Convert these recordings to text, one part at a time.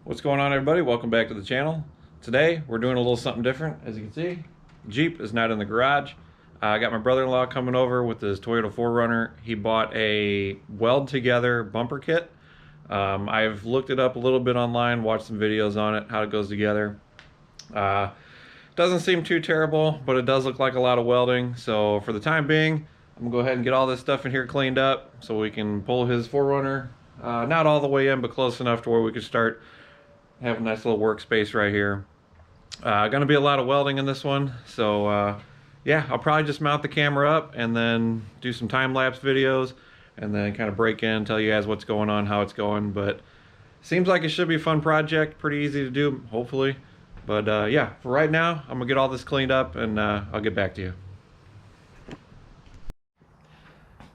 What's going on, everybody? Welcome back to the channel. Today we're doing a little something different. As you can see, Jeep is not in the garage. I got my brother-in-law coming over with his Toyota 4Runner. He bought a weld together bumper kit. I've looked it up a little bit online, watched some videos on it, how it goes together. Doesn't seem too terrible, but it does look like a lot of welding. So for the time being, I'm gonna go ahead and get all this stuff in here cleaned up so we can pull his 4Runner, not all the way in, but close enough to where we can start have a nice little workspace right here. Gonna be a lot of welding in this one, so yeah, I'll probably just mount the camera up and then do some time-lapse videos and then kind of break in, tell you guys what's going on, how it's going. But seems like it should be a fun project, pretty easy to do, hopefully. But yeah, for right now, I'm gonna get all this cleaned up and I'll get back to you.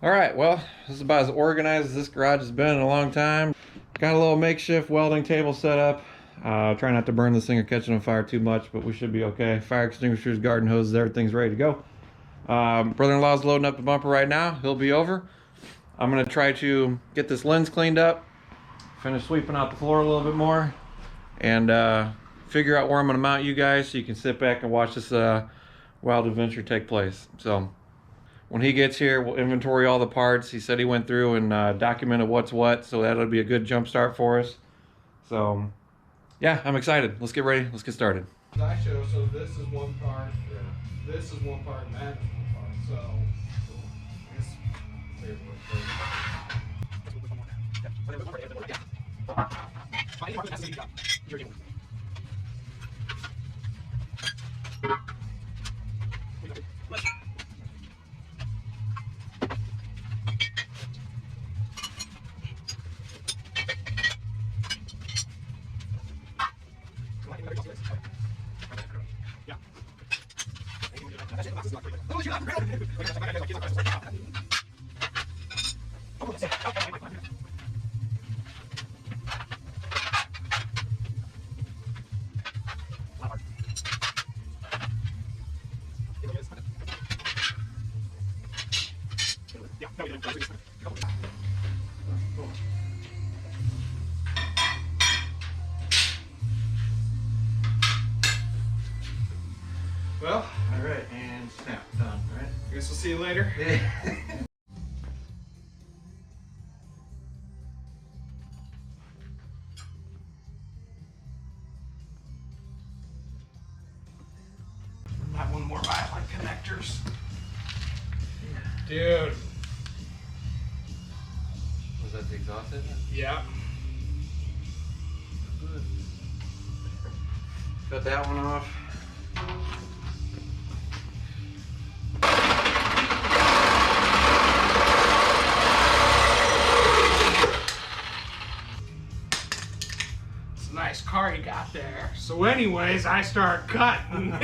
All right, well, this is about as organized as this garage has been in a long time. Got a little makeshift welding table set up. Try not to burn this thing or catch it on fire too much, but we should be okay. Fire extinguishers, garden hoses, everything's ready to go. Brother-in-law's loading up the bumper right now. He'll be over. I'm gonna try to get this lens cleaned up, finish sweeping out the floor a little bit more, and figure out where I'm gonna mount you guys so you can sit back and watch this wild adventure take place. So when he gets here, we'll inventory all the parts. He said he went through and documented what's what, so that'll be a good jump start for us. So yeah, I'm excited. Let's get ready. Let's get started. I show, so this is one part, this is one part, and that is one part. So I guess well, All right, and snap, done. All right. I guess we'll see you later. That one more I like connectors. Dude. Was that the exhaust engine? Yeah. Cut that one off. It's a nice car you got there. So anyways, I start cutting.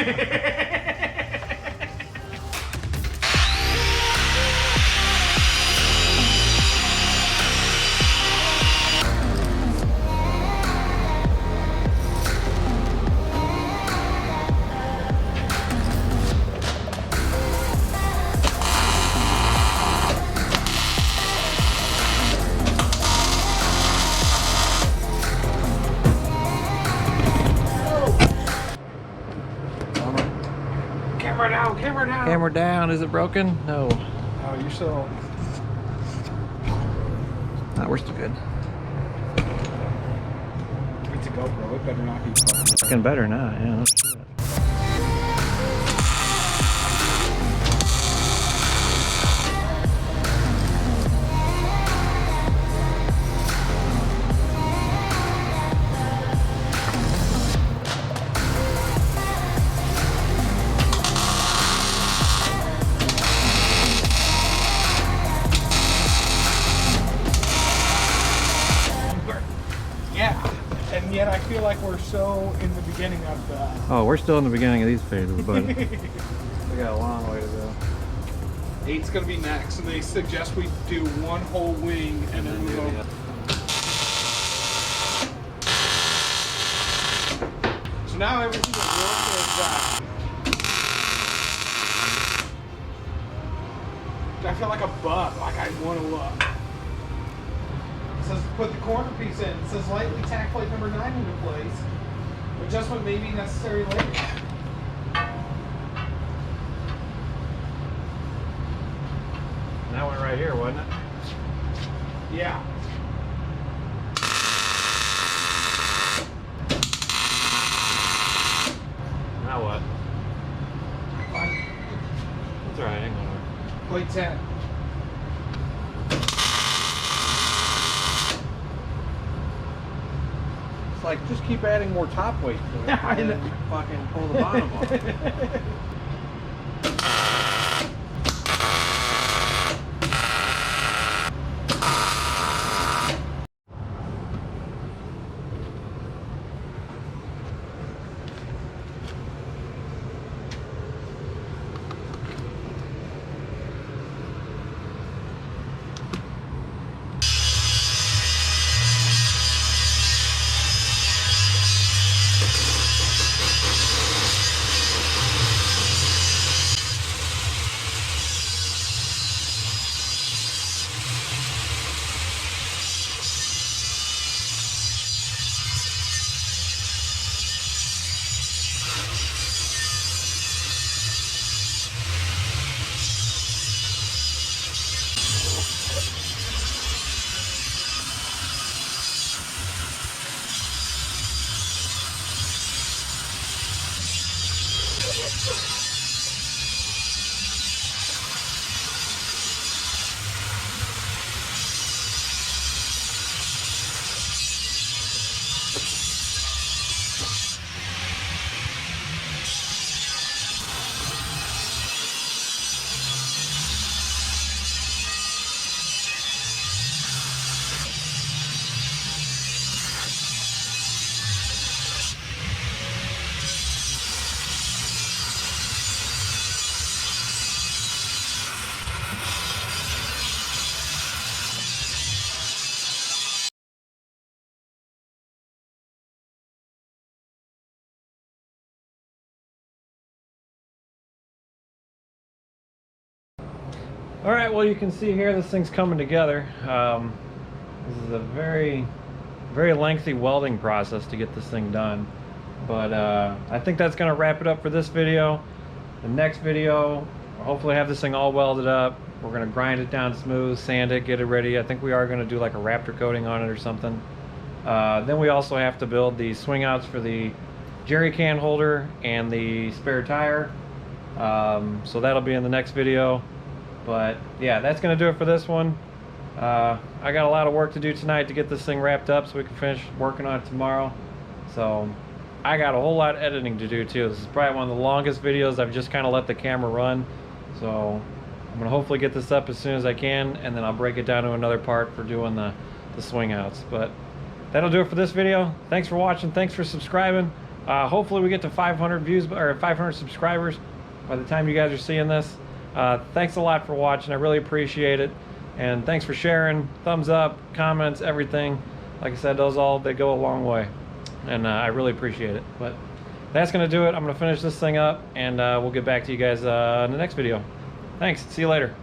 Camera down, camera down. Camera down. Is it broken? No. Oh, you're so... No, we're still good. It's a GoPro, it better not be fucking... Fucking better not, yeah. Let's do it. Yeah, and yet I feel like we're so in the beginning of the... Oh, we're still in the beginning of these phases, but we got a long way to go. 8's gonna be next, and they suggest we do one whole wing and then move over. So now everything that works is I feel like a bug, like I want to look. says put the corner piece in. It says lightly tack plate number 9 into place. Adjustment may be necessary later. That one right here, wasn't it? Yeah. Now what? Fine. That's alright, hang on. Plate 10. It's like, just keep adding more top weight to it. I know. And fucking pull the bottom off. All right, well, you can see here this thing's coming together. This is a very lengthy welding process to get this thing done, but I think that's going to wrap it up for this video. The next video, we'll hopefully have this thing all welded up. We're going to grind it down smooth, sand it, get it ready. I think we are going to do like a Raptor coating on it or something. Then we also have to build the swing outs for the jerry can holder and the spare tire. So that'll be in the next video. But yeah, that's going to do it for this one. I got a lot of work to do tonight to get this thing wrapped up so we can finish working on it tomorrow. So I got a whole lot of editing to do too. This is probably one of the longest videos. I've just kind of let the camera run. So I'm going to hopefully get this up as soon as I can, and then I'll break it down to another part for doing the swing outs. But that'll do it for this video. Thanks for watching. Thanks for subscribing. Hopefully we get to 500 views or 500 subscribers by the time you guys are seeing this. Thanks a lot for watching. I really appreciate it. And thanks for sharing, thumbs up, comments, everything. Like I said, they go a long way. And I really appreciate it. But that's going to do it. I'm going to finish this thing up, and we'll get back to you guys in the next video. Thanks. See you later.